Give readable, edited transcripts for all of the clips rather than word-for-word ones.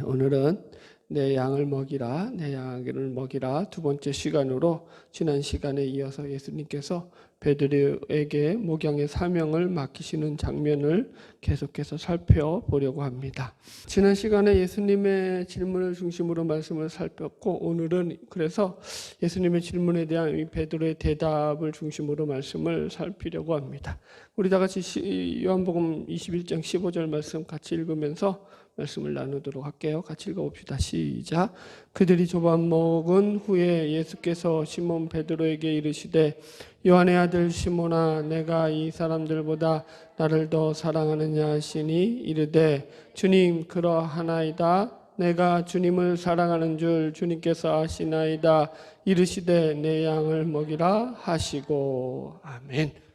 오늘은 내 양을 먹이라, 내 양을 먹이라 두 번째 시간으로 지난 시간에 이어서 예수님께서 베드로에게 목양의 사명을 맡기시는 장면을 계속해서 살펴보려고 합니다. 지난 시간에 예수님의 질문을 중심으로 말씀을 살폈고, 오늘은 그래서 예수님의 질문에 대한 이 베드로의 대답을 중심으로 말씀을 살피려고 합니다. 우리 다 같이 요한복음 21장 15절 말씀 같이 읽으면서 말씀을 나누도록 할게요. 같이 읽어봅시다. 시작. 그들이 조밥 먹은 후에 예수께서 시몬 베드로에게 이르시되 요한의 아들 시몬아, 내가 이 사람들보다 나를 더 사랑하느냐 하시니 이르되 주님, 그러하나이다. 내가 주님을 사랑하는 줄 주님께서 아시나이다. 이르시되 내 양을 먹이라 하시고. 아멘.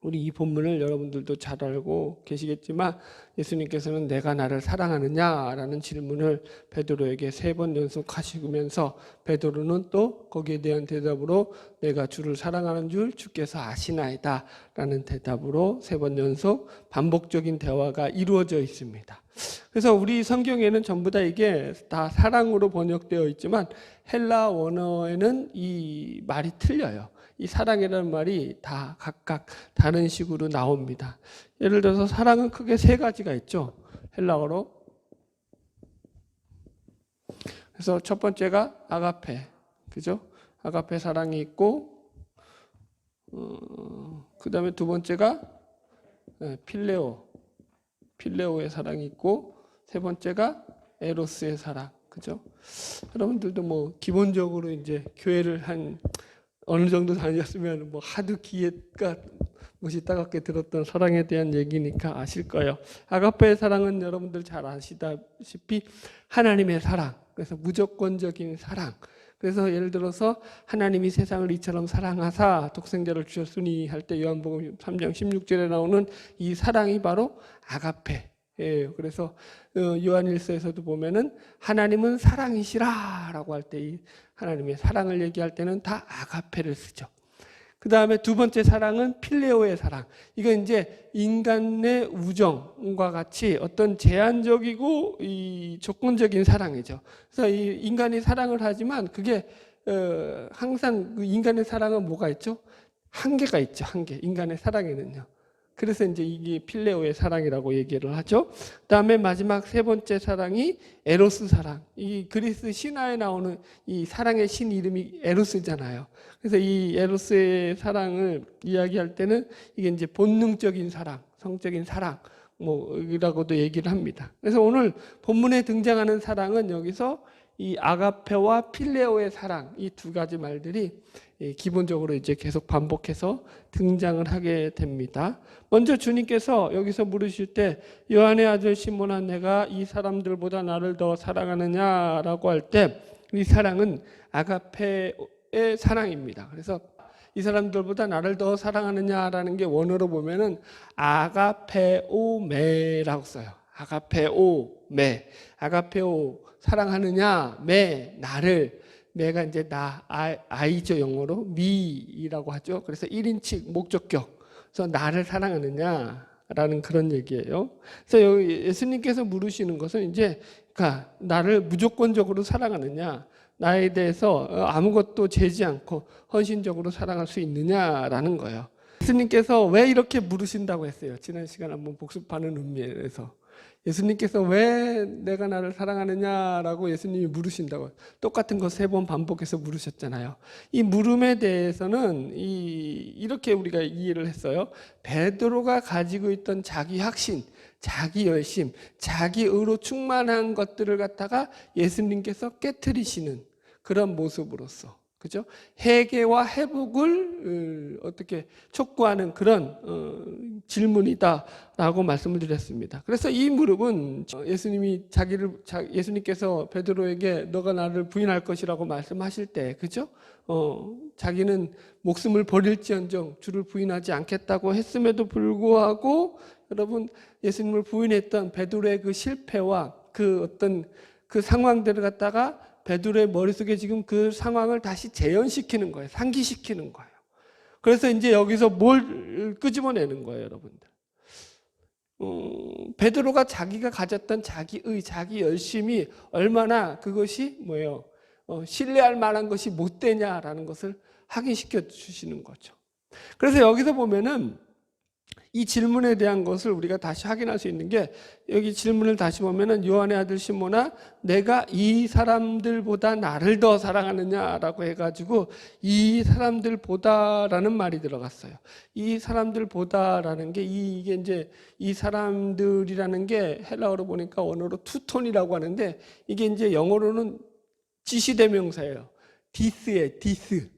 우리 이 본문을 여러분들도 잘 알고 계시겠지만 예수님께서는 내가 나를 사랑하느냐라는 질문을 베드로에게 3번 연속하시면서 베드로는 또 거기에 대한 대답으로 내가 주를 사랑하는 줄 주께서 아시나이다 라는 대답으로 3번 연속 반복적인 대화가 이루어져 있습니다. 그래서 우리 성경에는 전부 다 이게 다 사랑으로 번역되어 있지만 헬라 원어에는 이 말이 틀려요. 이 사랑이라는 말이 다 각각 다른 식으로 나옵니다. 예를 들어서 사랑은 크게 3가지가 있죠. 헬라어로. 그래서 첫 번째가 아가페, 그죠? 아가페 사랑이 있고, 그 다음에 두 번째가 필레오의 사랑이 있고, 세 번째가 에로스의 사랑, 그죠? 여러분들도 뭐 기본적으로 이제 교회를 어느 정도 다녔으면 뭐 하도 귀에가 못이 따갑게 들었던 사랑에 대한 얘기니까 아실 거예요. 아가페의 사랑은 여러분들 잘 아시다시피 하나님의 사랑, 그래서 무조건적인 사랑. 그래서 예를 들어서 하나님이 세상을 이처럼 사랑하사 독생자를 주셨으니 할 때 요한복음 3장 16절에 나오는 이 사랑이 바로 아가페. 예, 그래서 요한일서에서도 보면은 하나님은 사랑이시라라고 할 때 이 하나님의 사랑을 얘기할 때는 다 아가페를 쓰죠. 그 다음에 두 번째 사랑은 필레오의 사랑. 이건 이제 인간의 우정과 같이 어떤 제한적이고 이 조건적인 사랑이죠. 그래서 이 인간이 사랑을 하지만 그게 항상 그 인간의 사랑은 뭐가 있죠? 한계가 있죠. 한계. 인간의 사랑에는요. 그래서 이제 이게 필레오의 사랑이라고 얘기를 하죠. 그다음에 마지막 3번째 사랑이 에로스 사랑. 이 그리스 신화에 나오는 이 사랑의 신 이름이 에로스잖아요. 그래서 이 에로스의 사랑을 이야기할 때는 이게 이제 본능적인 사랑, 성적인 사랑 뭐이라고도 얘기를 합니다. 그래서 오늘 본문에 등장하는 사랑은 여기서 이 아가페와 필레오의 사랑, 이 2가지 말들이 기본적으로 이제 계속 반복해서 등장을 하게 됩니다. 먼저 주님께서 여기서 물으실 때 요한의 아들 시몬아, 내가 이 사람들보다 나를 더 사랑하느냐라고 할 때 이 사랑은 아가페의 사랑입니다. 그래서 이 사람들보다 나를 더 사랑하느냐라는 게 원어로 보면은 아가페오메라고 써요. 아가페오메, 아가페오 사랑하느냐, 나를. 매가 이제 아이죠. 영어로 미이라고 하죠. 그래서 1인칭 목적격. 그래서 나를 사랑하느냐라는 그런 얘기예요. 그래서 여기 예수님께서 물으시는 것은 이제 그러니까 나를 무조건적으로 사랑하느냐, 나에 대해서 아무것도 재지 않고 헌신적으로 사랑할 수 있느냐라는 거예요. 예수님께서 왜 이렇게 물으신다고 했어요? 지난 시간 한번 복습하는 의미에서. 예수님께서 왜 내가 나를 사랑하느냐라고 예수님이 물으신다고, 똑같은 거 3번 반복해서 물으셨잖아요. 이 물음에 대해서는 이렇게 우리가 이해를 했어요. 베드로가 가지고 있던 자기 확신, 자기 열심, 자기 의로 충만한 것들을 갖다가 예수님께서 깨트리시는 그런 모습으로서, 그죠? 회개와 회복을 어떻게 촉구하는 그런 질문이다라고 말씀을 드렸습니다. 그래서 이 무릎은 예수님께서 베드로에게 너가 나를 부인할 것이라고 말씀하실 때, 그죠? 자기는 목숨을 버릴지언정 주를 부인하지 않겠다고 했음에도 불구하고 여러분, 예수님을 부인했던 베드로의 그 실패와 그 어떤 그 상황들을 갖다가 베드로의 머릿속에 지금 그 상황을 다시 재현시키는 거예요. 상기시키는 거예요. 그래서 이제 여기서 뭘 끄집어내는 거예요, 여러분들. 베드로가 자기가 가졌던 자기 열심이 얼마나 그것이 뭐예요? 신뢰할 만한 것이 못 되냐라는 것을 확인시켜 주시는 거죠. 그래서 여기서 보면은 이 질문에 대한 것을 우리가 다시 확인할 수 있는 게, 여기 질문을 다시 보면은 요한의 아들 시몬아 내가 이 사람들보다 나를 더 사랑하느냐라고 해가지고 이 사람들보다라는 말이 들어갔어요. 이 사람들보다라는 게 이게 이제 이 사람들이라는 게 헬라어로 보니까 원어로 투톤이라고 하는데, 이게 이제 영어로는 지시대명사예요. 디스.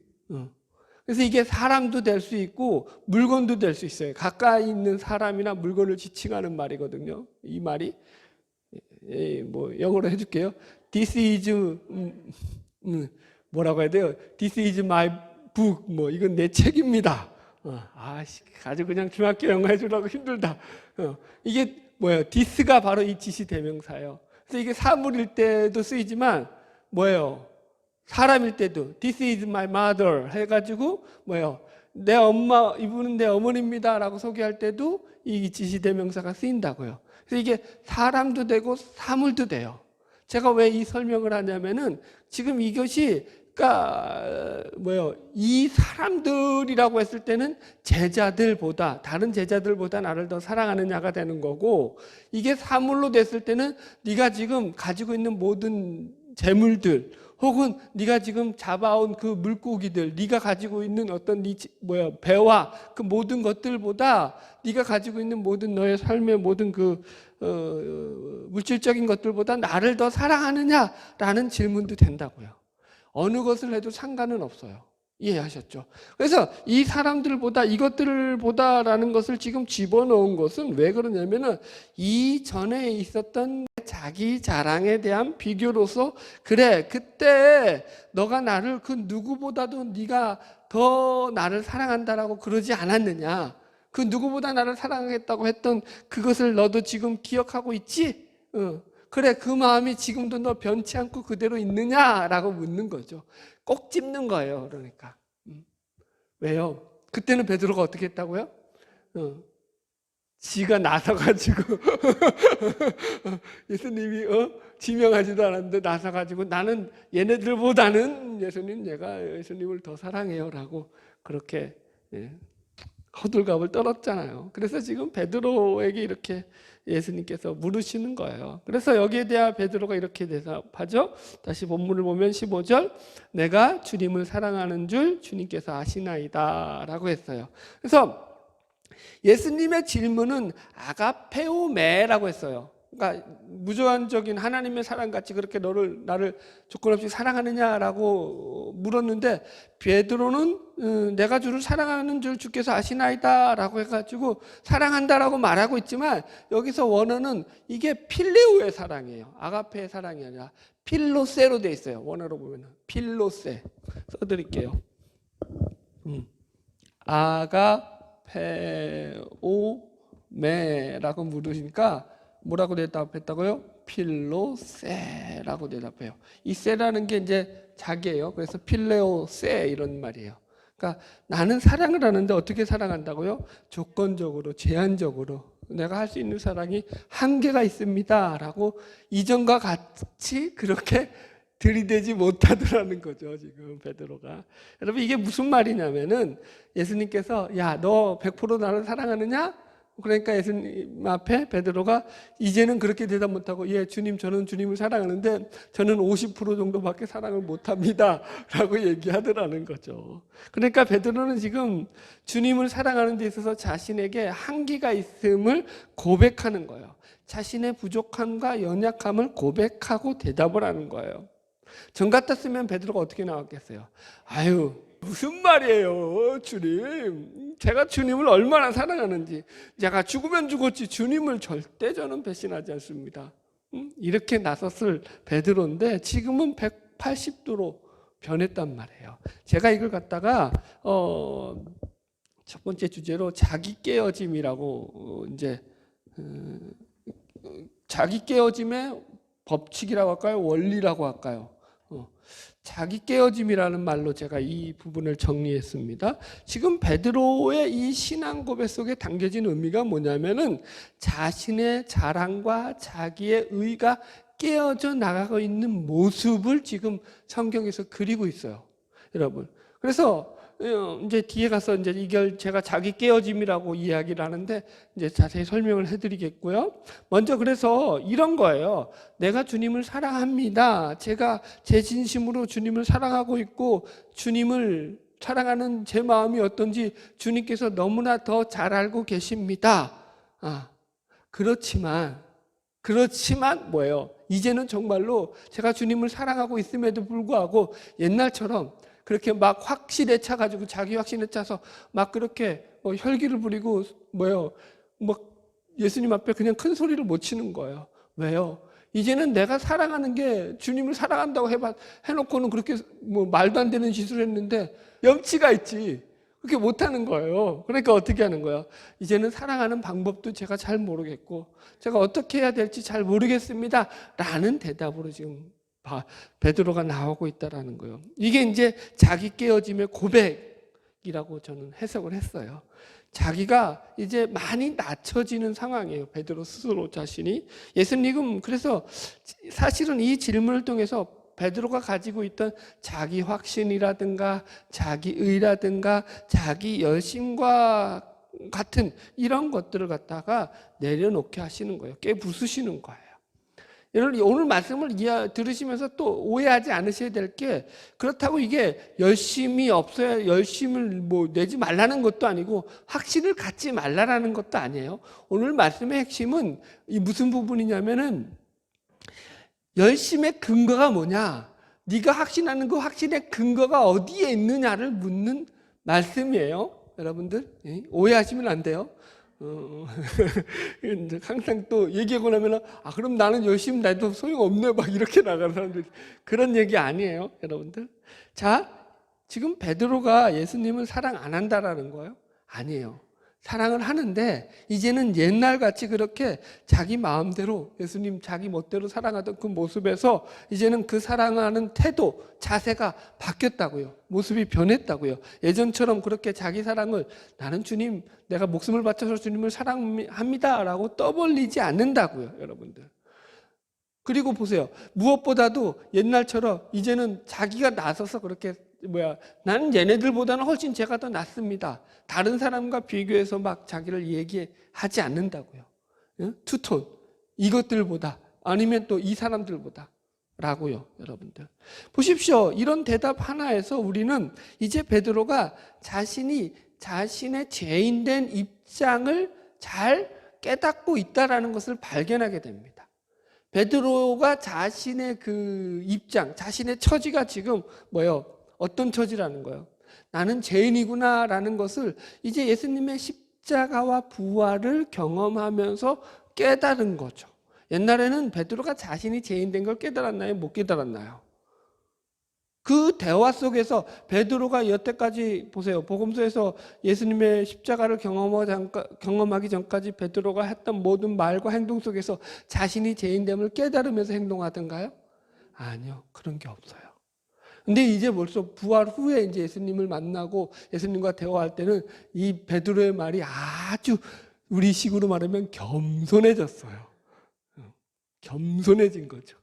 그래서 이게 사람도 될 수 있고 물건도 될 수 있어요. 가까이 있는 사람이나 물건을 지칭하는 말이거든요. 이 말이 뭐 영어로 해줄게요. This is 뭐라고 해야 돼요? This is my book. 뭐 이건 내 책입니다. 아주 그냥 중학교 영어 해주려고 힘들다. 이게 뭐예요? this가 바로 이 지시 대명사예요. 그래서 이게 사물일 때도 쓰이지만 뭐예요? 사람일 때도 This is my mother 해가지고 뭐예요? 내 엄마, 이분은 내 어머니입니다 라고 소개할 때도 이 지시대명사가 쓰인다고요. 그래서 이게 사람도 되고 사물도 돼요. 제가 왜 이 설명을 하냐면은 지금 이것이 그러니까 뭐예요? 이 사람들이라고 했을 때는 제자들보다, 다른 제자들보다 나를 더 사랑하느냐가 되는 거고, 이게 사물로 됐을 때는 네가 지금 가지고 있는 모든 재물들, 혹은 네가 지금 잡아온 그 물고기들, 네가 가지고 있는 어떤 배와 그 모든 것들보다, 네가 가지고 있는 모든 너의 삶의 모든 그 물질적인 것들보다 나를 더 사랑하느냐라는 질문도 된다고요. 어느 것을 해도 상관은 없어요. 이해하셨죠? 그래서 이 사람들보다, 이것들보다라는 것을 지금 집어넣은 것은 왜 그러냐면은 이전에 있었던 자기 자랑에 대한 비교로서, 그래 그때 너가 나를 그 누구보다도 네가 더 나를 사랑한다라고 그러지 않았느냐, 그 누구보다 나를 사랑하겠다고 했던 그것을 너도 지금 기억하고 있지? 그래 그 마음이 지금도 너 변치 않고 그대로 있느냐라고 묻는 거죠. 꼭 찝는 거예요. 그러니까 왜요? 그때는 베드로가 어떻게 했다고요? 지가 나서가지고 예수님이 지명하지도 않았는데 나서가지고 나는 얘네들보다는 예수님을 더 사랑해요라고 그렇게 호들갑을 떨었잖아요. 그래서 지금 베드로에게 이렇게 예수님께서 물으시는 거예요. 그래서 여기에 대한 베드로가 이렇게 대답하죠. 다시 본문을 보면 15절, 내가 주님을 사랑하는 줄 주님께서 아시나이다 라고 했어요. 그래서 예수님의 질문은 아가페오메라고 했어요. 그러니까 무조건적인 하나님의 사랑같이 그렇게 나를 조건 없이 사랑하느냐라고 물었는데, 베드로는 내가 주를 사랑하는 줄 주께서 아시나이다 라고 해가지고 사랑한다라고 말하고 있지만, 여기서 원어는 이게 필레오의 사랑이에요. 아가페의 사랑이 아니라 필로세로 되어 있어요. 원어로 보면 필로세 써드릴게요. 아가페오메라고 물으시니까 뭐라고 대답했다고요? 필로세라고 대답해요. 이 세라는 게 이제 자기예요. 그래서 필레오세 이런 말이에요. 그러니까 나는 사랑을 하는데 어떻게 사랑한다고요? 조건적으로, 제한적으로. 내가 할 수 있는 사랑이 한계가 있습니다 라고 이전과 같이 그렇게 들이대지 못하더라는 거죠. 지금 베드로가. 여러분 이게 무슨 말이냐면은, 예수님께서 야 너 100% 나를 사랑하느냐? 그러니까 예수님 앞에 베드로가 이제는 그렇게 대답 못하고, 예 주님 저는 주님을 사랑하는데 저는 50% 정도밖에 사랑을 못합니다 라고 얘기하더라는 거죠. 그러니까 베드로는 지금 주님을 사랑하는 데 있어서 자신에게 한계가 있음을 고백하는 거예요. 자신의 부족함과 연약함을 고백하고 대답을 하는 거예요. 전 같았으면 베드로가 어떻게 나왔겠어요? 아유 무슨 말이에요 주님, 제가 주님을 얼마나 사랑하는지, 제가 죽으면 죽었지 주님을 절대 저는 배신하지 않습니다. 이렇게 나섰을 베드로인데 지금은 180도로 변했단 말이에요. 제가 이걸 갖다가 첫 번째 주제로 자기 깨어짐이라고, 이제 자기 깨어짐의 법칙이라고 할까요? 원리라고 할까요? 자기 깨어짐이라는 말로 제가 이 부분을 정리했습니다. 지금 베드로의 이 신앙 고백 속에 담겨진 의미가 뭐냐면은 자신의 자랑과 자기의 의가 깨어져 나가고 있는 모습을 지금 성경에서 그리고 있어요, 여러분. 그래서 이제 뒤에 가서 이제 이걸 제가 자기 깨어짐이라고 이야기를 하는데 이제 자세히 설명을 해드리겠고요. 먼저 그래서 이런 거예요. 내가 주님을 사랑합니다. 제가 제 진심으로 주님을 사랑하고 있고 주님을 사랑하는 제 마음이 어떤지 주님께서 너무나 더 잘 알고 계십니다. 그렇지만 뭐예요? 이제는 정말로 제가 주님을 사랑하고 있음에도 불구하고 옛날처럼 그렇게 막 확신에 차가지고 자기 확신에 차서 막 그렇게 혈기를 부리고 막 예수님 앞에 그냥 큰 소리를 못 치는 거예요. 왜요? 이제는 내가 사랑하는 게 주님을 사랑한다고 해놓고는 그렇게 말도 안 되는 짓을 했는데 염치가 있지. 그렇게 못하는 거예요. 그러니까 어떻게 하는 거야? 이제는 사랑하는 방법도 제가 잘 모르겠고 제가 어떻게 해야 될지 잘 모르겠습니다 라는 대답으로 지금 베드로가 나오고 있다라는 거예요. 이게 이제 자기 깨어짐의 고백이라고 저는 해석을 했어요. 자기가 이제 많이 낮춰지는 상황이에요. 베드로 스스로 자신이. 예수님은 그래서 사실은 이 질문을 통해서 베드로가 가지고 있던 자기 확신이라든가 자기 의라든가 자기 열심과 같은 이런 것들을 갖다가 내려놓게 하시는 거예요. 깨부수시는 거예요. 오늘 말씀을 들으시면서 또 오해하지 않으셔야 될 게 그렇다고 이게 열심이 없어야 열심을 내지 말라는 것도 아니고 확신을 갖지 말라는 것도 아니에요. 오늘 말씀의 핵심은 이 무슨 부분이냐면은 열심의 근거가 뭐냐? 네가 확신하는 그 확신의 근거가 어디에 있느냐를 묻는 말씀이에요. 여러분들 오해하시면 안 돼요. 항상 또 얘기하고 나면 그럼 나는 열심히 나도 소용없네 막 이렇게 나가는 사람들 그런 얘기 아니에요, 여러분들. 자, 지금 베드로가 예수님을 사랑 안 한다라는 거예요? 아니에요. 사랑을 하는데 이제는 옛날같이 그렇게 자기 마음대로 예수님 자기 멋대로 사랑하던 그 모습에서 이제는 그 사랑하는 태도, 자세가 바뀌었다고요. 모습이 변했다고요. 예전처럼 그렇게 자기 사랑을 나는 주님, 내가 목숨을 바쳐서 주님을 사랑합니다 라고 떠벌리지 않는다고요, 여러분들. 그리고 보세요. 무엇보다도 옛날처럼 이제는 자기가 나서서 그렇게 나는 얘네들보다는 훨씬 제가 더 낫습니다. 다른 사람과 비교해서 막 자기를 얘기하지 않는다고요. 투톤 이것들보다 아니면 또 이 사람들보다 라고요, 여러분들. 보십시오. 이런 대답 하나에서 우리는 이제 베드로가 자신의 죄인된 입장을 잘 깨닫고 있다라는 것을 발견하게 됩니다. 베드로가 자신의 그 입장, 자신의 처지가 지금 어떤 처지라는 거예요? 나는 죄인이구나 라는 것을 이제 예수님의 십자가와 부활을 경험하면서 깨달은 거죠. 옛날에는 베드로가 자신이 죄인된 걸 깨달았나요? 못 깨달았나요? 그 대화 속에서 베드로가 여태까지 보세요. 복음서에서 예수님의 십자가를 경험하기 전까지 베드로가 했던 모든 말과 행동 속에서 자신이 죄인됨을 깨달으면서 행동하던가요? 아니요. 그런 게 없어요. 근데 이제 벌써 부활 후에 이제 예수님을 만나고 예수님과 대화할 때는 이 베드로의 말이 아주 우리식으로 말하면 겸손해졌어요. 겸손해진 거죠.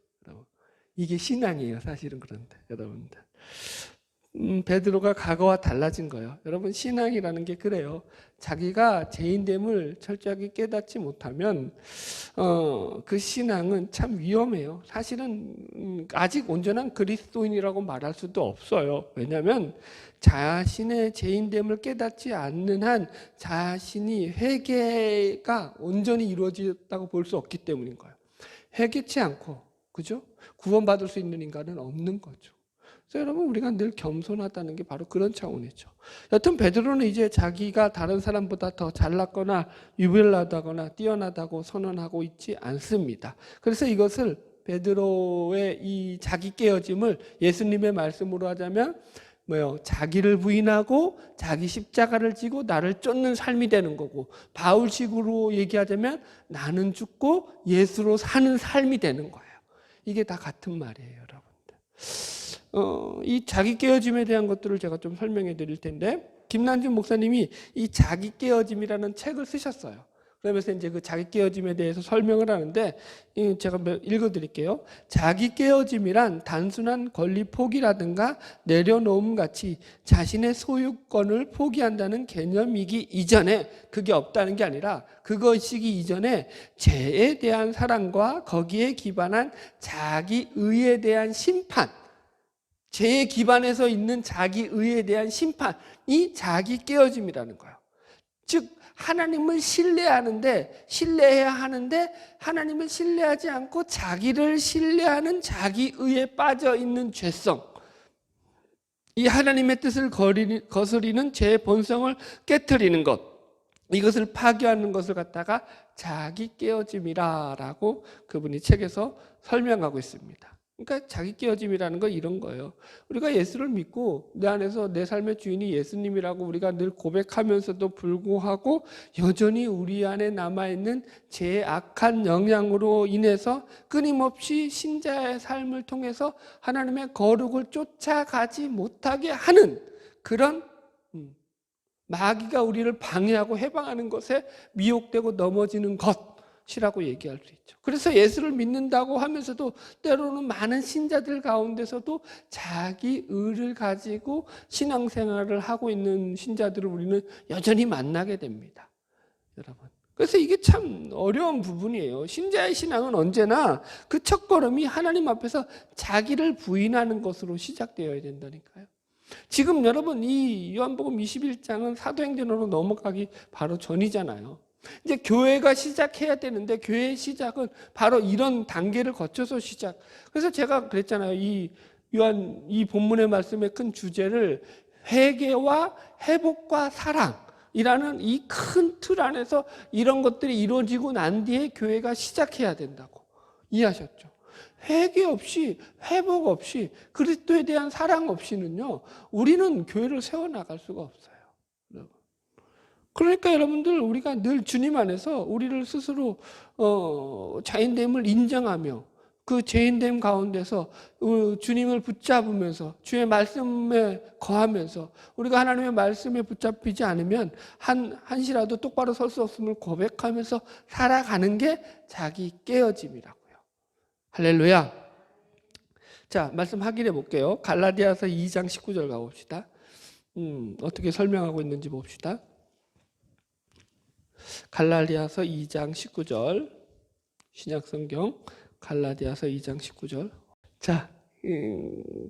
이게 신앙이에요, 사실은. 그런데 여러분들 베드로가 과거와 달라진 거예요. 여러분, 신앙이라는 게 그래요. 자기가 죄인됨을 철저하게 깨닫지 못하면 그 신앙은 참 위험해요. 사실은 아직 온전한 그리스도인이라고 말할 수도 없어요. 왜냐하면 자신의 죄인됨을 깨닫지 않는 한 자신이 회개가 온전히 이루어졌다고 볼 수 없기 때문인 거예요. 회개치 않고, 그죠? 구원받을 수 있는 인간은 없는 거죠. 그래서 여러분, 우리가 늘 겸손하다는 게 바로 그런 차원이죠. 여튼 베드로는 이제 자기가 다른 사람보다 더 잘났거나 유별나다거나 뛰어나다고 선언하고 있지 않습니다. 그래서 이것을 베드로의 이 자기 깨어짐을 예수님의 말씀으로 하자면 자기를 부인하고 자기 십자가를 지고 나를 쫓는 삶이 되는 거고, 바울식으로 얘기하자면 나는 죽고 예수로 사는 삶이 되는 거예요. 이게 다 같은 말이에요, 여러분들. 이 자기 깨어짐에 대한 것들을 제가 좀 설명해 드릴 텐데, 김난준 목사님이 이 자기 깨어짐이라는 책을 쓰셨어요. 그러면서 이제 그 자기 깨어짐에 대해서 설명을 하는데, 제가 읽어 드릴게요. 자기 깨어짐이란 단순한 권리 포기라든가 내려놓음 같이 자신의 소유권을 포기한다는 개념이기 이전에, 그게 없다는 게 아니라 그것이기 이전에 죄에 대한 사랑과 거기에 기반한 자기 의에 대한 심판, 죄에 기반해서 있는 자기 의에 대한 심판이 자기 깨어짐이라는 거예요. 즉 하나님을 신뢰해야 하는데 하나님을 신뢰하지 않고 자기를 신뢰하는 자기 의에 빠져 있는 죄성, 이 하나님의 뜻을 거스리는 죄의 본성을 깨트리는 것, 이것을 파괴하는 것을 갖다가 자기 깨어짐이라고 그분이 책에서 설명하고 있습니다. 그러니까 자기 깨어짐이라는 건 이런 거예요. 우리가 예수를 믿고 내 안에서 내 삶의 주인이 예수님이라고 우리가 늘 고백하면서도 불구하고 여전히 우리 안에 남아있는 제 악한 영향으로 인해서 끊임없이 신자의 삶을 통해서 하나님의 거룩을 쫓아가지 못하게 하는 그런 마귀가 우리를 방해하고 해방하는 것에 미혹되고 넘어지는 것이라고 얘기할 수 있죠. 그래서 예수를 믿는다고 하면서도 때로는 많은 신자들 가운데서도 자기 의를 가지고 신앙생활을 하고 있는 신자들을 우리는 여전히 만나게 됩니다, 여러분. 그래서 이게 참 어려운 부분이에요. 신자의 신앙은 언제나 그 첫걸음이 하나님 앞에서 자기를 부인하는 것으로 시작되어야 된다니까요. 지금 여러분 이 요한복음 21장은 사도행전으로 넘어가기 바로 전이잖아요. 이제 교회가 시작해야 되는데 교회의 시작은 바로 이런 단계를 거쳐서 시작. 그래서 제가 그랬잖아요. 이 본문의 말씀의 큰 주제를 회개와 회복과 사랑이라는 이 큰 틀 안에서 이런 것들이 이루어지고 난 뒤에 교회가 시작해야 된다고 이해하셨죠? 회개 없이 회복 없이 그리스도에 대한 사랑 없이는요 우리는 교회를 세워나갈 수가 없어요. 그러니까 여러분들 우리가 늘 주님 안에서 우리를 스스로 자인됨을 인정하며 그 죄인됨 가운데서 주님을 붙잡으면서 주의 말씀에 거하면서 우리가 하나님의 말씀에 붙잡히지 않으면 한시라도 똑바로 설 수 없음을 고백하면서 살아가는 게 자기 깨어짐이라고요. 할렐루야. 자, 말씀 확인해 볼게요. 갈라디아서 2장 19절 가봅시다. 어떻게 설명하고 있는지 봅시다. 갈라디아서 2장 19절 신약성경 갈라디아서 2장 19절. 자,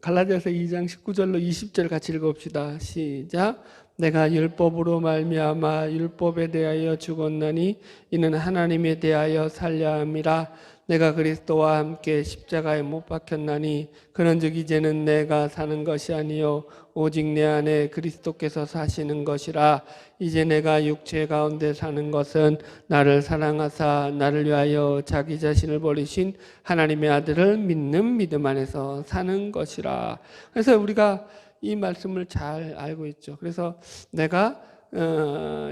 갈라디아서 2장 19절로 20절 같이 읽어봅시다. 시작. 내가 율법으로 말미암아 율법에 대하여 죽었나니 이는 하나님에 대하여 살려 함이라. 내가 그리스도와 함께 십자가에 못 박혔나니 그런즉 이제는 내가 사는 것이 아니요 오직 내 안에 그리스도께서 사시는 것이라. 이제 내가 육체 가운데 사는 것은 나를 사랑하사 나를 위하여 자기 자신을 버리신 하나님의 아들을 믿는 믿음 안에서 사는 것이라. 그래서 우리가 이 말씀을 잘 알고 있죠. 그래서 내가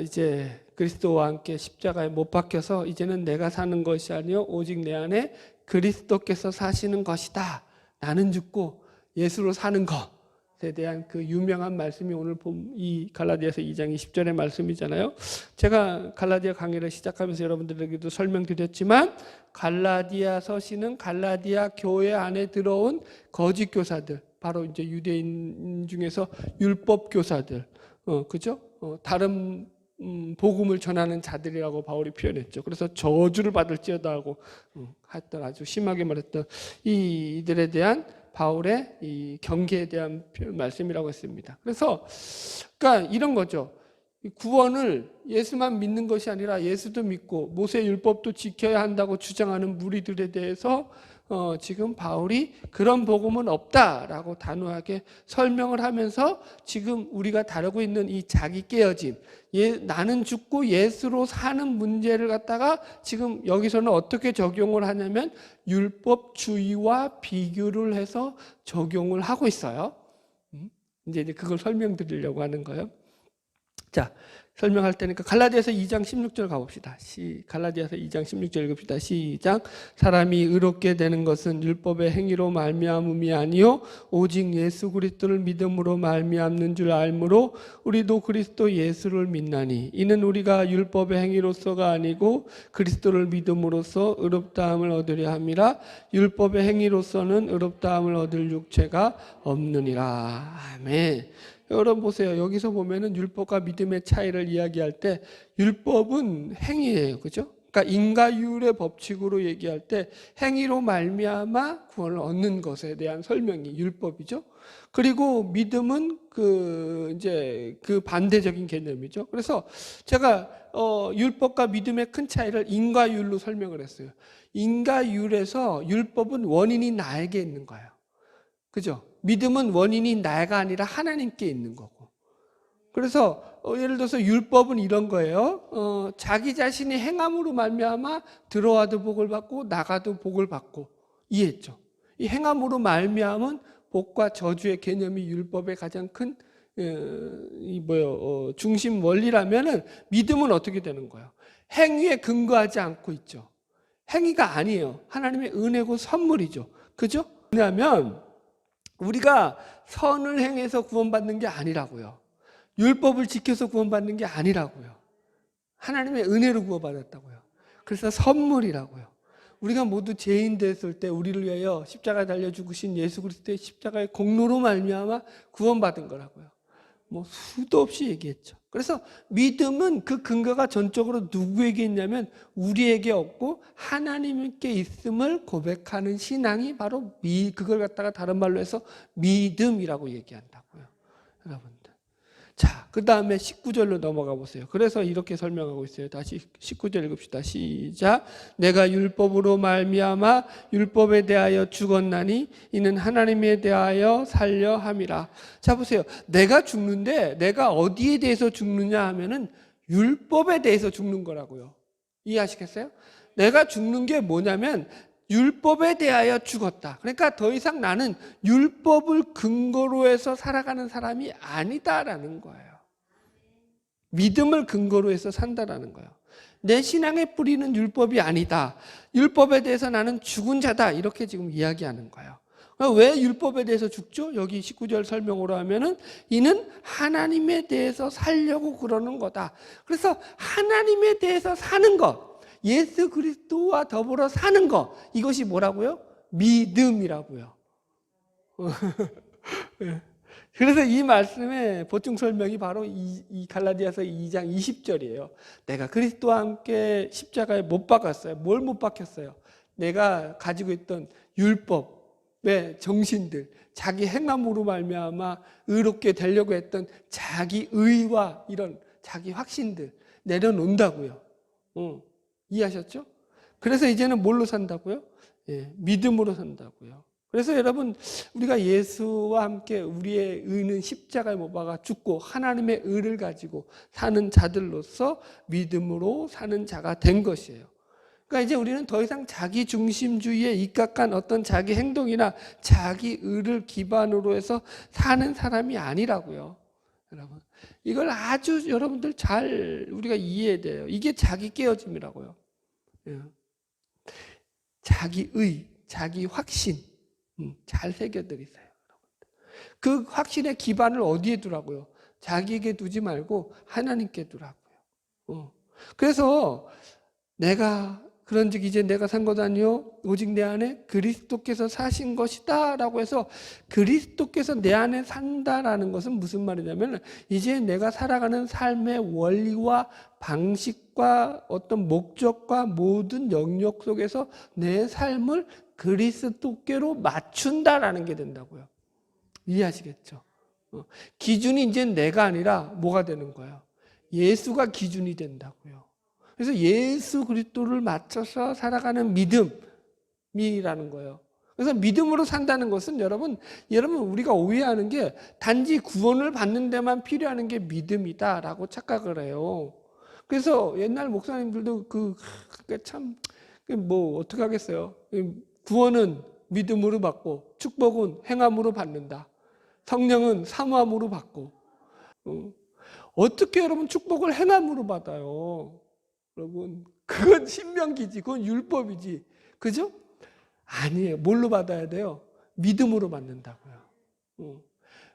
이제 그리스도와 함께 십자가에 못 박혀서 이제는 내가 사는 것이 아니요 오직 내 안에 그리스도께서 사시는 것이다. 나는 죽고 예수로 사는 것에 대한 그 유명한 말씀이 오늘 이 갈라디아서 2장 20절의 말씀이잖아요. 제가 갈라디아 강의를 시작하면서 여러분들에게도 설명드렸지만 갈라디아 서신은 갈라디아 교회 안에 들어온 거짓 교사들, 바로 이제 유대인 중에서 율법 교사들, 그죠? 다른 복음을 전하는 자들이라고 바울이 표현했죠. 그래서 저주를 받을지어다 하고 했던, 아주 심하게 말했던 이들에 대한 바울의 이 경계에 대한 말씀이라고 했습니다. 그래서 그러니까 이런 거죠. 구원을 예수만 믿는 것이 아니라 예수도 믿고 모세 율법도 지켜야 한다고 주장하는 무리들에 대해서 지금 바울이 그런 복음은 없다라고 단호하게 설명을 하면서 지금 우리가 다루고 있는 이 자기 깨어짐, 나는 죽고 예수로 사는 문제를 갖다가 지금 여기서는 어떻게 적용을 하냐면 율법주의와 비교를 해서 적용을 하고 있어요. 이제 그걸 설명드리려고 하는 거예요. 자, 설명할 테니까 갈라디아서 2장 16절 가봅시다. 갈라디아서 2장 16절 읽읍시다. 시작. 사람이 의롭게 되는 것은 율법의 행위로 말미암음이 아니요 오직 예수 그리스도를 믿음으로 말미암는 줄 알므로 우리도 그리스도 예수를 믿나니 이는 우리가 율법의 행위로서가 아니고 그리스도를 믿음으로써 의롭다함을 얻으려 함이라. 율법의 행위로서는 의롭다함을 얻을 육체가 없느니라. 아멘. 여러분 보세요. 여기서 보면은 율법과 믿음의 차이를 이야기할 때 율법은 행위예요. 그죠? 그러니까 인과율의 법칙으로 얘기할 때 행위로 말미암아 구원을 얻는 것에 대한 설명이 율법이죠. 그리고 믿음은 이제 그 반대적인 개념이죠. 그래서 제가 율법과 믿음의 큰 차이를 인과율로 설명을 했어요. 인과율에서 율법은 원인이 나에게 있는 거예요. 그죠? 믿음은 원인이 나가 아니라 하나님께 있는 거고. 그래서 예를 들어서 율법은 이런 거예요. 자기 자신이 행함으로 말미암아 들어와도 복을 받고 나가도 복을 받고. 이해했죠? 이 행함으로 말미암은 복과 저주의 개념이 율법의 가장 큰 중심 원리라면은 믿음은 어떻게 되는 거예요? 행위에 근거하지 않고 있죠. 행위가 아니에요. 하나님의 은혜고 선물이죠. 그죠? 왜냐하면 우리가 선을 행해서 구원받는 게 아니라고요. 율법을 지켜서 구원받는 게 아니라고요. 하나님의 은혜로 구원받았다고요. 그래서 선물이라고요. 우리가 모두 죄인 됐을 때 우리를 위하여 십자가에 달려 죽으신 예수 그리스도의 십자가의 공로로 말미암아 구원받은 거라고요. 뭐 수도 없이 얘기했죠. 그래서 믿음은 그 근거가 전적으로 누구에게 있냐면 우리에게 없고 하나님께 있음을 고백하는 신앙이 바로 그걸 갖다가 다른 말로 해서 믿음이라고 얘기한다고요. 여러분들. 자, 그 다음에 19절로 넘어가 보세요. 그래서 이렇게 설명하고 있어요. 다시 19절 읽읍시다. 시작. 내가 율법으로 말미암아 율법에 대하여 죽었나니 이는 하나님에 대하여 살려 함이라. 자, 보세요. 내가 죽는데 내가 어디에 대해서 죽느냐 하면은 율법에 대해서 죽는 거라고요. 이해하시겠어요? 내가 죽는 게 뭐냐면 율법에 대하여 죽었다. 그러니까 더 이상 나는 율법을 근거로 해서 살아가는 사람이 아니다라는 거예요. 믿음을 근거로 해서 산다라는 거예요. 내 신앙의 뿌리는 율법이 아니다. 율법에 대해서 나는 죽은 자다. 이렇게 지금 이야기하는 거예요. 왜 율법에 대해서 죽죠? 여기 19절 설명으로 하면은 이는 하나님에 대해서 살려고 그러는 거다. 그래서 하나님에 대해서 사는 것, 예수 그리스도와 더불어 사는 것, 이것이 뭐라고요? 믿음이라고요. 그래서 이 말씀의 보충 설명이 바로 이 갈라디아서 2장 20절이에요. 내가 그리스도와 함께 십자가에 못 박았어요. 뭘 못 박혔어요? 내가 가지고 있던 율법의 정신들, 자기 행함으로 말미암아 의롭게 되려고 했던 자기 의와 이런 자기 확신들 내려놓는다고요. 이해하셨죠? 그래서 이제는 뭘로 산다고요? 믿음으로 산다고요. 그래서 여러분, 우리가 예수와 함께 우리의 의는 십자가에 못 박아 죽고 하나님의 의를 가지고 사는 자들로서 믿음으로 사는 자가 된 것이에요. 그러니까 이제 우리는 더 이상 자기 중심주의에 입각한 어떤 자기 행동이나 자기 의를 기반으로 해서 사는 사람이 아니라고요. 여러분, 이걸 아주 여러분들 잘 우리가 이해해야 돼요. 이게 자기 깨어짐이라고요. 자기 의, 자기 확신 잘 새겨드리세요. 그 확신의 기반을 어디에 두라고요? 자기에게 두지 말고 하나님께 두라고요. 그래서 내가 그런즉 이제 내가 산 것 아니요 오직 내 안에 그리스도께서 사신 것이다 라고 해서 그리스도께서 내 안에 산다라는 것은 무슨 말이냐면 이제 내가 살아가는 삶의 원리와 방식과 어떤 목적과 모든 영역 속에서 내 삶을 그리스도께로 맞춘다라는 게 된다고요. 이해하시겠죠? 기준이 이제 내가 아니라 뭐가 되는 거예요? 예수가 기준이 된다고요. 그래서 예수 그리스도를 맞춰서 살아가는 믿음이라는 거예요. 그래서 믿음으로 산다는 것은 여러분 우리가 오해하는 게 단지 구원을 받는 데만 필요한 게 믿음이다라고 착각을 해요. 그래서 옛날 목사님들도 참 뭐 어떻게 하겠어요? 구원은 믿음으로 받고 축복은 행함으로 받는다. 성령은 사모함으로 받고 어떻게 여러분 축복을 행함으로 받아요? 여러분 그건 신명기지, 그건 율법이지, 그죠? 아니에요. 뭘로 받아야 돼요? 믿음으로 받는다고요.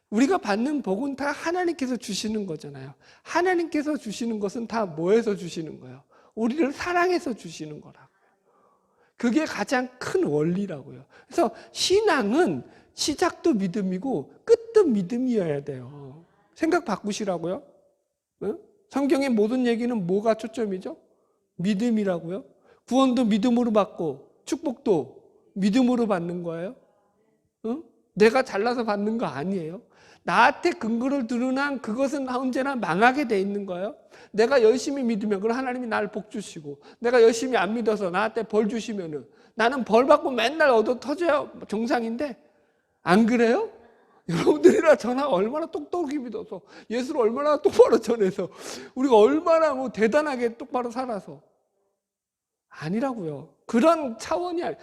우리가 받는 복은 다 하나님께서 주시는 거잖아요. 하나님께서 주시는 것은 다 뭐에서 주시는 거예요? 우리를 사랑해서 주시는 거라고요. 그게 가장 큰 원리라고요. 그래서 신앙은 시작도 믿음이고 끝도 믿음이어야 돼요. 생각 바꾸시라고요. 성경의 모든 얘기는 뭐가 초점이죠? 믿음이라고요. 구원도 믿음으로 받고 축복도 믿음으로 받는 거예요. 내가 잘나서 받는 거 아니에요. 나한테 근거를 두는 한 그것은 언제나 망하게 돼 있는 거예요. 내가 열심히 믿으면 그럼 하나님이 나를 복 주시고, 내가 열심히 안 믿어서 나한테 벌 주시면은 나는 벌 받고 맨날 얻어 터져야 정상인데, 안 그래요? 여러분들이나 저나 얼마나 똑똑히 믿어서, 예수를 얼마나 똑바로 전해서, 우리가 얼마나 뭐 대단하게 똑바로 살아서. 아니라고요. 그런 차원이 아니에요.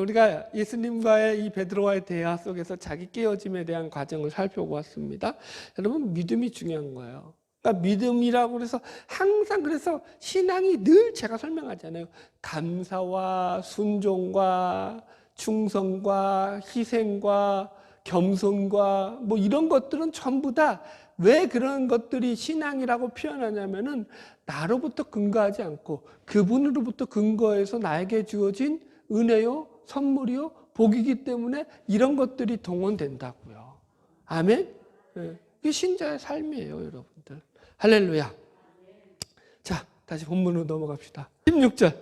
우리가 예수님과의 이 베드로와의 대화 속에서 자기 깨어짐에 대한 과정을 살펴보았습니다. 여러분, 믿음이 중요한 거예요. 그러니까 믿음이라고 해서 항상, 그래서 신앙이 늘 제가 설명하잖아요. 감사와 순종과 충성과 희생과 겸손과 뭐 이런 것들은 전부 다 왜 그런 것들이 신앙이라고 표현하냐면은 나로부터 근거하지 않고 그분으로부터 근거해서 나에게 주어진 은혜요, 선물이요, 복이기 때문에 이런 것들이 동원된다고요. 아멘? 네. 이게 신자의 삶이에요, 여러분들. 할렐루야. 자, 다시 본문으로 넘어갑시다. 16절.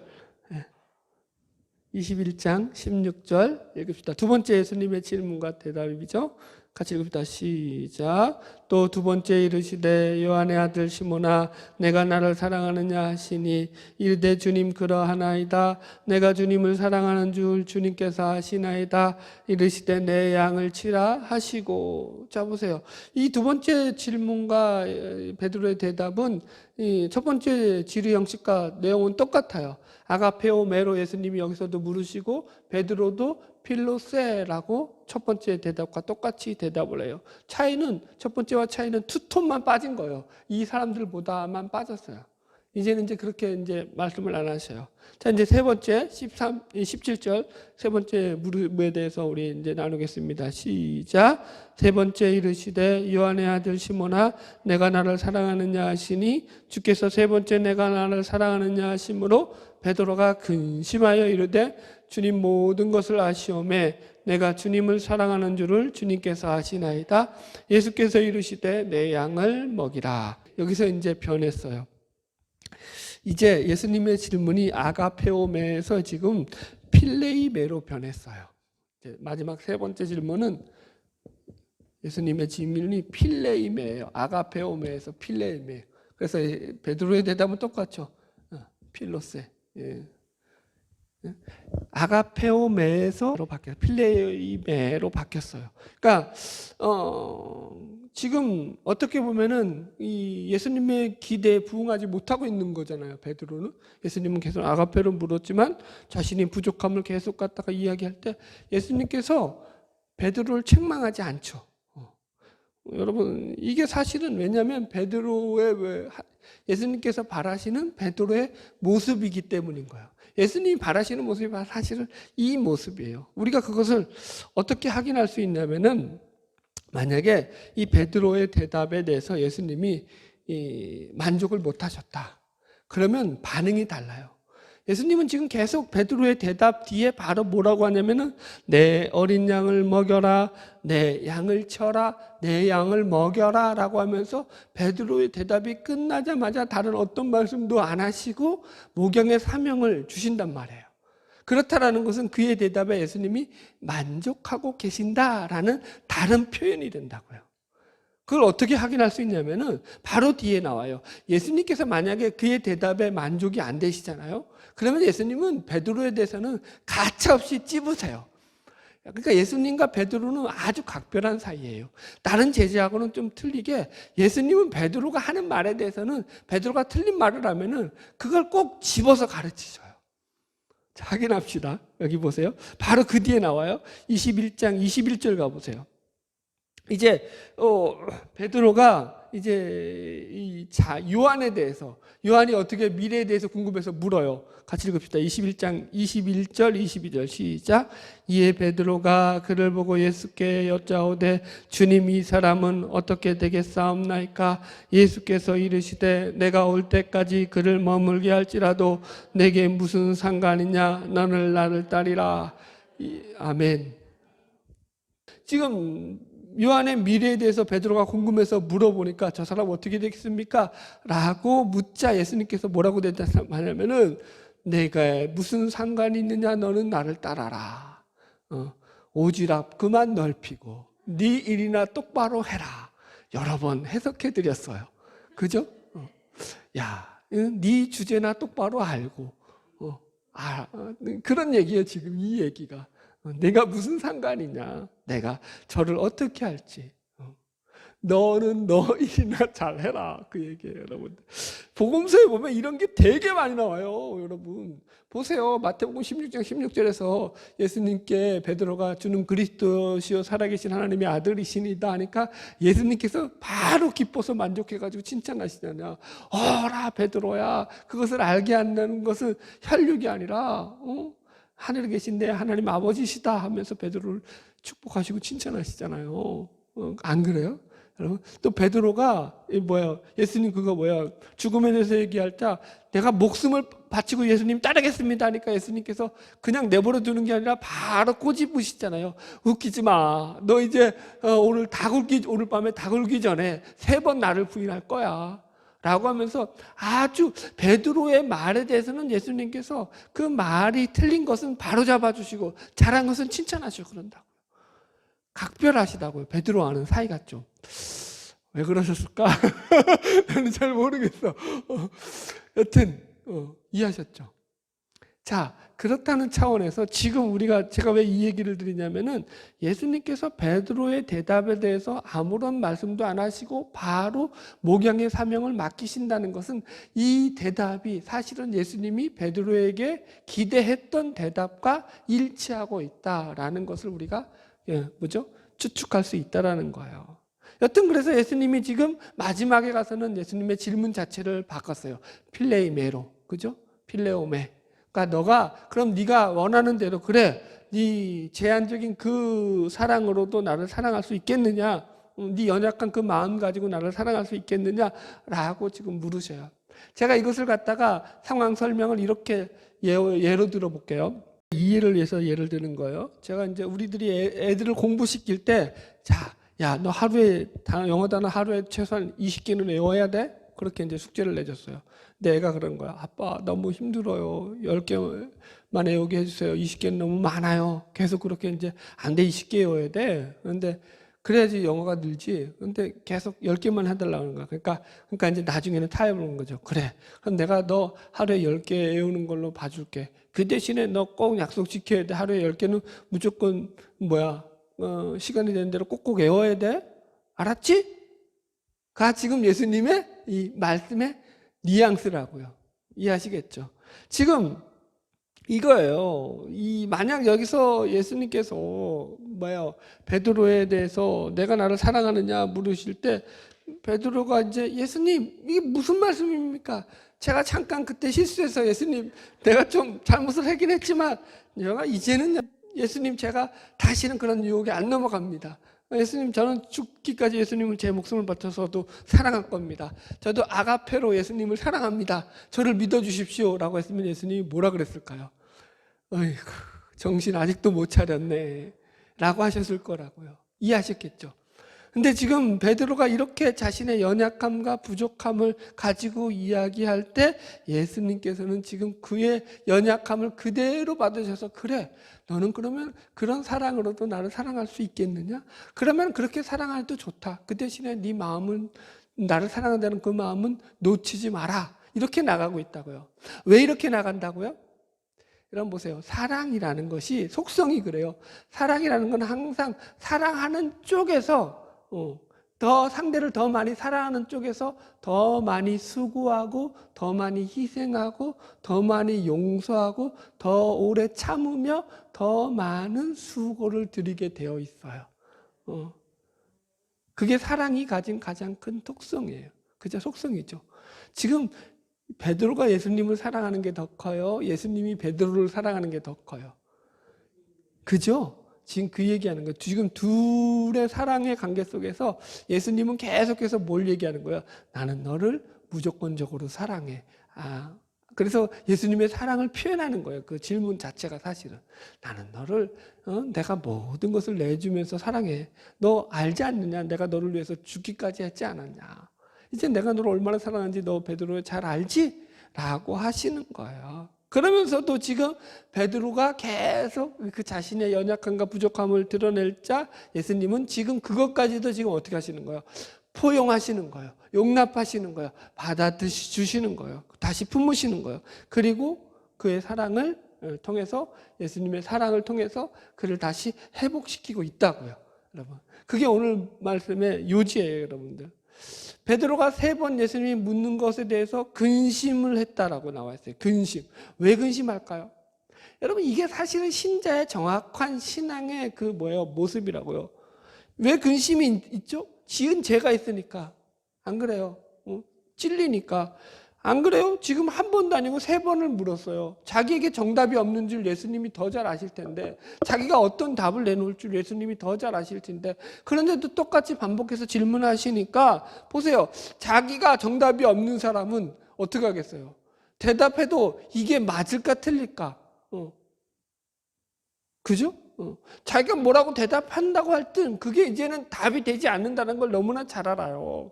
21장 16절 읽읍시다. 두 번째 예수님의 질문과 대답이죠. 같이 읽읍시다. 시작. 또 두 번째 이르시되 요한의 아들 시몬아 내가 나를 사랑하느냐 하시니 이르되 주님 그러하나이다. 내가 주님을 사랑하는 줄 주님께서 아시나이다. 이르시되 내 양을 치라 하시고. 자 보세요. 이 두 번째 질문과 베드로의 대답은 이 첫 번째 지류 형식과 내용은 똑같아요. 아가페오 메로 예수님이 여기서도 물으시고 베드로도 필로세라고 첫 번째 대답과 똑같이 대답을 해요. 차이는, 첫 번째와 차이는 투톤만 빠진 거예요. 이 사람들보다만 빠졌어요. 이제는 이제 그렇게 이제 말씀을 안 하셔요. 자, 이제 세 번째 17절 세 번째 물음에 대해서 우리 이제 나누겠습니다. 시작. 세 번째 이르시되 요한의 아들 시몬아 내가 나를 사랑하느냐 하시니 주께서 세 번째 내가 나를 사랑하느냐 하심으로 베드로가 근심하여 이르되 주님 모든 것을 아시오매 내가 주님을 사랑하는 줄을 주님께서 아시나이다. 예수께서 이르시되 내 양을 먹이라. 여기서 이제 변했어요. 이제 예수님의 질문이 아가페오메에서 지금 필레이메로 변했어요. 이제 마지막 세 번째 질문은 예수님의 질문이 필레이메예요. 아가페오메에서 필레이메. 그래서 베드로의 대답은 똑같죠. 필로세. 예. 아가페오메에서 바뀌었어요. 필레이메로 바뀌었어요. 그러니까 지금 어떻게 보면은 이 예수님의 기대에 부응하지 못하고 있는 거잖아요. 베드로는 예수님은 계속 아가페로 물었지만 자신이 부족함을 계속 갖다가 이야기할 때 예수님께서 베드로를 책망하지 않죠. 여러분 이게 사실은 왜냐하면 베드로의 예수님께서 바라시는 베드로의 모습이기 때문인 거예요. 예수님이 바라시는 모습이 사실은 이 모습이에요. 우리가 그것을 어떻게 확인할 수 있냐면은 만약에 이 베드로의 대답에 대해서 예수님이 만족을 못 하셨다. 그러면 반응이 달라요. 예수님은 지금 계속 베드로의 대답 뒤에 바로 뭐라고 하냐면은 내 어린 양을 먹여라, 내 양을 쳐라, 내 양을 먹여라 라고 하면서 베드로의 대답이 끝나자마자 다른 어떤 말씀도 안 하시고 목양의 사명을 주신단 말이에요. 그렇다라는 것은 그의 대답에 예수님이 만족하고 계신다라는 다른 표현이 된다고요. 그걸 어떻게 확인할 수 있냐면은 바로 뒤에 나와요. 예수님께서 만약에 그의 대답에 만족이 안 되시잖아요. 그러면 예수님은 베드로에 대해서는 가차없이 찝으세요. 그러니까 예수님과 베드로는 아주 각별한 사이예요. 다른 제자하고는 좀 틀리게 예수님은 베드로가 하는 말에 대해서는 베드로가 틀린 말을 하면은 그걸 꼭 집어서 가르치셔요. 자, 확인합시다. 여기 보세요. 바로 그 뒤에 나와요. 21장 21절 가보세요. 이제 베드로가 이제 요한에 대해서, 요한이 어떻게 미래에 대해서 궁금해서 물어요. 같이 읽읍시다. 21장 21절 22절 시작. 이에 베드로가 그를 보고 예수께 여짜오되 주님, 이 사람은 어떻게 되겠사옵나이까? 예수께서 이르시되 내가 올 때까지 그를 머물게 할지라도 내게 무슨 상관이냐? 너는 나를 따르라. 아멘. 지금 요한의 미래에 대해서 베드로가 궁금해서 물어보니까 저 사람 어떻게 되겠습니까? 라고 묻자 예수님께서 뭐라고 대답하냐면은 내가 무슨 상관이 있느냐? 너는 나를 따라라. 오지랖 그만 넓히고 네 일이나 똑바로 해라. 여러 번 해석해 드렸어요. 그죠? 네 주제나 똑바로 알고 그런 얘기예요. 지금 이 얘기가. 내가 무슨 상관이냐? 내가 저를 어떻게 할지. 너는 너 일이나 잘해라. 그 얘기예요, 여러분. 복음서에 보면 이런 게 되게 많이 나와요, 여러분. 보세요. 마태복음 16장 16절에서 예수님께 베드로가 주는 그리스도시요 살아계신 하나님의 아들이시니다 하니까 예수님께서 바로 기뻐서 만족해가지고 칭찬하시잖아요. 어라 베드로야, 그것을 알게 한다는 것은 혈육이 아니라 하늘에 계신 내 하나님 아버지시다 하면서 베드로를 축복하시고 칭찬하시잖아요. 안 그래요? 여러분, 또 베드로가 예수님 죽음에 대해서 얘기할 때 내가 목숨을 바치고 예수님 따르겠습니다 하니까 예수님께서 그냥 내버려 두는 게 아니라 바로 꼬집으시잖아요. 웃기지 마. 너 이제 오늘 밤에 다 굴기 전에 3번 나를 부인할 거야. 라고 하면서 아주 베드로의 말에 대해서는 예수님께서 그 말이 틀린 것은 바로 잡아주시고 잘한 것은 칭찬하시고 그런다고요. 각별하시다고요. 베드로와는 사이가 좀. 왜 그러셨을까? 나는 잘 모르겠어. 여튼 이해하셨죠? 자, 그렇다는 차원에서 지금 제가 왜 이 얘기를 드리냐면은 예수님께서 베드로의 대답에 대해서 아무런 말씀도 안 하시고 바로 목양의 사명을 맡기신다는 것은 이 대답이 사실은 예수님이 베드로에게 기대했던 대답과 일치하고 있다라는 것을 우리가 추측할 수 있다라는 거예요. 여튼 그래서 예수님이 지금 마지막에 가서는 예수님의 질문 자체를 바꿨어요. 필레이메로, 그죠? 필레오메. 그러니까 그럼 네가 원하는 대로 그래. 네 제한적인 그 사랑으로도 나를 사랑할 수 있겠느냐? 네 연약한 그 마음 가지고 나를 사랑할 수 있겠느냐라고 지금 물으셔요. 제가 이것을 갖다가 상황 설명을 이렇게 예로 들어볼게요. 이해를 위해서 예를 드는 거예요. 제가 이제 우리들이 애들을 공부시킬 때, 야, 너 영어 단어 하루에 최소한 20개는 외워야 돼? 그렇게 이제 숙제를 내줬어요. 근데 애가 그런 거야. 아빠, 너무 힘들어요. 10개만 외우게 해주세요. 20개는 너무 많아요. 계속 그렇게 이제 안 돼, 20개 외워야 돼. 그런데 그래야지 영어가 늘지. 근데 계속 10개만 해달라고 하는 거야. 그러니까 이제 나중에는 타협을 한 거죠. 그래. 그럼 내가 너 하루에 10개 외우는 걸로 봐줄게. 그 대신에 너 꼭 약속 지켜야 돼. 하루에 10개는 무조건 시간이 되는 대로 꼭꼭 외워야 돼. 알았지? 가 지금 예수님의 이 말씀의 뉘앙스라고요. 이해하시겠죠? 지금 이거예요. 만약 여기서 예수님께서 베드로에 대해서 내가 나를 사랑하느냐 물으실 때 베드로가 이제 예수님 이게 무슨 말씀입니까? 제가 잠깐 그때 실수해서 예수님 내가 좀 잘못을 하긴 했지만 제가 이제는 예수님 제가 다시는 그런 유혹에 안 넘어갑니다. 예수님 저는 죽기까지 예수님을 제 목숨을 바쳐서도 사랑할 겁니다. 저도 아가페로 예수님을 사랑합니다. 저를 믿어주십시오 라고 했으면 예수님이 뭐라 그랬을까요? 어이구, 정신 아직도 못 차렸네 라고 하셨을 거라고요. 이해하셨겠죠? 근데 지금 베드로가 이렇게 자신의 연약함과 부족함을 가지고 이야기할 때 예수님께서는 지금 그의 연약함을 그대로 받으셔서 그래, 너는 그러면 그런 사랑으로도 나를 사랑할 수 있겠느냐? 그러면 그렇게 사랑해도 좋다. 그 대신에 네 마음은, 나를 사랑한다는 그 마음은 놓치지 마라. 이렇게 나가고 있다고요. 왜 이렇게 나간다고요? 여러분 보세요. 사랑이라는 것이 속성이 그래요. 사랑이라는 건 항상 사랑하는 쪽에서 더 상대를 더 많이 사랑하는 쪽에서 더 많이 수고하고 더 많이 희생하고 더 많이 용서하고 더 오래 참으며 더 많은 수고를 드리게 되어 있어요. 그게 사랑이 가진 가장 큰 특성이에요. 그죠? 속성이죠. 지금 베드로가 예수님을 사랑하는 게 더 커요? 예수님이 베드로를 사랑하는 게 더 커요? 그죠? 지금 그 얘기하는 거예요. 지금 둘의 사랑의 관계 속에서 예수님은 계속해서 뭘 얘기하는 거예요? 나는 너를 무조건적으로 사랑해. 그래서 예수님의 사랑을 표현하는 거예요. 그 질문 자체가 사실은. 나는 너를 내가 모든 것을 내주면서 사랑해. 너 알지 않느냐? 내가 너를 위해서 죽기까지 했지 않았냐? 이제 내가 너를 얼마나 사랑하는지 너 베드로 잘 알지? 라고 하시는 거예요. 그러면서도 지금 베드로가 계속 그 자신의 연약함과 부족함을 드러낼 자 예수님은 지금 그것까지도 지금 어떻게 하시는 거예요? 포용하시는 거예요. 용납하시는 거예요. 받아주시는 거예요. 다시 품으시는 거예요. 그리고 그의 사랑을 통해서 예수님의 사랑을 통해서 그를 다시 회복시키고 있다고요. 여러분. 그게 오늘 말씀의 요지예요, 여러분들. 베드로가 3번 예수님이 묻는 것에 대해서 근심을 했다라고 나와 있어요. 근심. 왜 근심할까요? 여러분 이게 사실은 신자의 정확한 신앙의 모습이라고요. 왜 근심이 있죠? 지은 죄가 있으니까. 안 그래요? 찔리니까. 안 그래요? 지금 한 번도 아니고 3번을 물었어요. 자기에게 정답이 없는 줄 예수님이 더 잘 아실 텐데, 자기가 어떤 답을 내놓을 줄 예수님이 더 잘 아실 텐데, 그런데도 똑같이 반복해서 질문하시니까 보세요. 자기가 정답이 없는 사람은 어떻게 하겠어요? 대답해도 이게 맞을까 틀릴까? 그죠? 자기가 뭐라고 대답한다고 할 땐 그게 이제는 답이 되지 않는다는 걸 너무나 잘 알아요.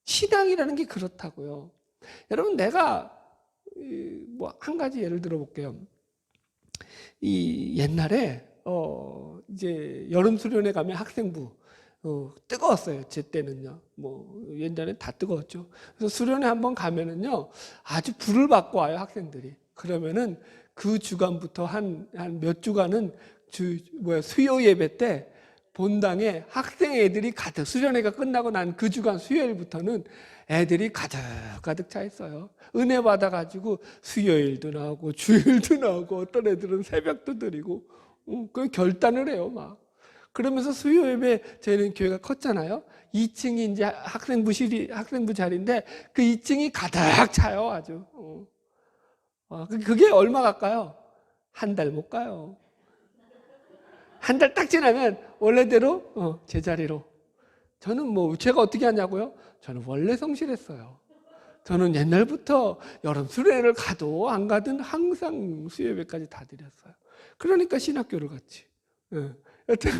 신앙이라는 게 그렇다고요. 여러분 내가 한 가지 예를 들어 볼게요. 이 옛날에 이제 여름 수련회 가면 학생부 뜨거웠어요. 제 때는요. 옛날엔 다 뜨거웠죠. 그래서 수련회 한번 가면은요 아주 불을 받고 와요 학생들이. 그러면은 그 주간부터 한 몇 주간은 수요 예배 때 본당에 학생 애들이 가득, 수련회가 끝나고 난 그 주간 수요일부터는 애들이 가득 차 있어요. 은혜 받아가지고 수요일도 나오고 주일도 나오고 어떤 애들은 새벽도 드리고 그 결단을 해요 막. 그러면서 수요 예배 저희는 교회가 컸잖아요. 2층이 이제 학생부 자리인데 그 2층이 가득 차요 아주. 그게 얼마 갈까요? 한 달 못 가요. 한 달 딱 지나면 원래대로 제자리로. 저는 제가 어떻게 하냐고요? 저는 원래 성실했어요. 저는 옛날부터 여름 수련회를 가도 안 가든 항상 수요예배까지 다 드렸어요. 그러니까 신학교를 갔지. 여튼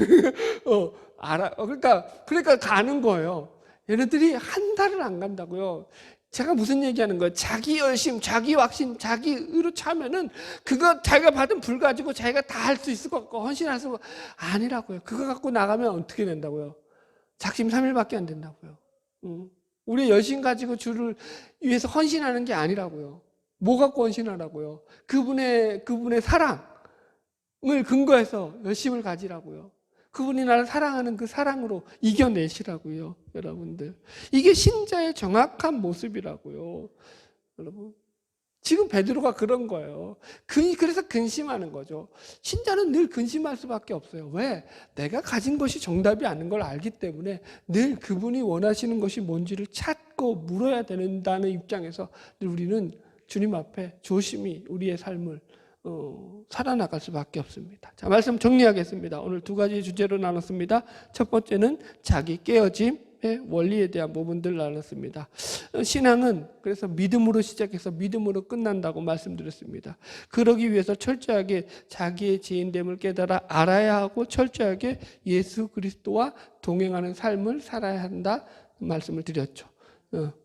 그러니까 가는 거예요. 얘네들이 한 달을 안 간다고요. 제가 무슨 얘기하는 거예요? 자기 열심, 자기 확신, 자기 의로 차면은 그거 자기가 받은 불 가지고 자기가 다 할 수 있을 것 같고 헌신할 수 있을 것 같고 아니라고요. 그거 갖고 나가면 어떻게 된다고요? 작심삼일밖에 안 된다고요. 우리 열심 가지고 주를 위해서 헌신하는 게 아니라고요. 뭐 갖고 헌신하라고요? 그분의 사랑을 근거해서 열심을 가지라고요. 그분이 나를 사랑하는 그 사랑으로 이겨내시라고요. 여러분들. 이게 신자의 정확한 모습이라고요. 여러분. 지금 베드로가 그런 거예요. 그래서 근심하는 거죠. 신자는 늘 근심할 수밖에 없어요. 왜? 내가 가진 것이 정답이 아닌 걸 알기 때문에 늘 그분이 원하시는 것이 뭔지를 찾고 물어야 된다는 입장에서 늘 우리는 주님 앞에 조심히 우리의 삶을 살아나갈 수밖에 없습니다. 자, 말씀 정리하겠습니다. 오늘 2가지 주제로 나눴습니다. 첫 번째는 자기 깨어짐의 원리에 대한 부분들 나눴습니다. 신앙은 그래서 믿음으로 시작해서 믿음으로 끝난다고 말씀드렸습니다. 그러기 위해서 철저하게 자기의 죄인됨을 깨달아 알아야 하고 철저하게 예수 그리스도와 동행하는 삶을 살아야 한다 말씀을 드렸죠.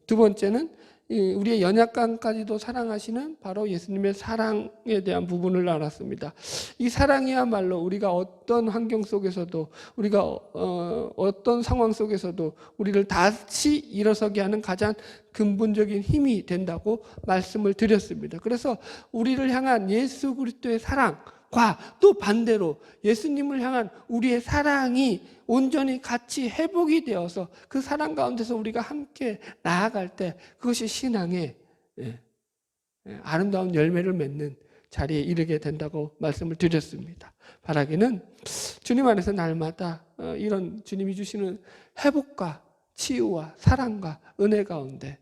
두 번째는 우리의 연약감까지도 사랑하시는 바로 예수님의 사랑에 대한 부분을 알았습니다. 이 사랑이야말로 우리가 어떤 환경 속에서도 우리가 어떤 상황 속에서도 우리를 다시 일어서게 하는 가장 근본적인 힘이 된다고 말씀을 드렸습니다. 그래서 우리를 향한 예수 그리스도의 사랑과 또 반대로 예수님을 향한 우리의 사랑이 온전히 같이 회복이 되어서 그 사랑 가운데서 우리가 함께 나아갈 때 그것이 신앙의 아름다운 열매를 맺는 자리에 이르게 된다고 말씀을 드렸습니다. 바라기는 주님 안에서 날마다 이런 주님이 주시는 회복과 치유와 사랑과 은혜 가운데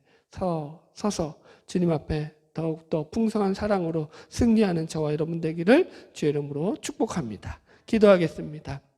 서서 주님 앞에 더욱더 풍성한 사랑으로 승리하는 저와 여러분 되기를 주의 이름으로 축복합니다. 기도하겠습니다.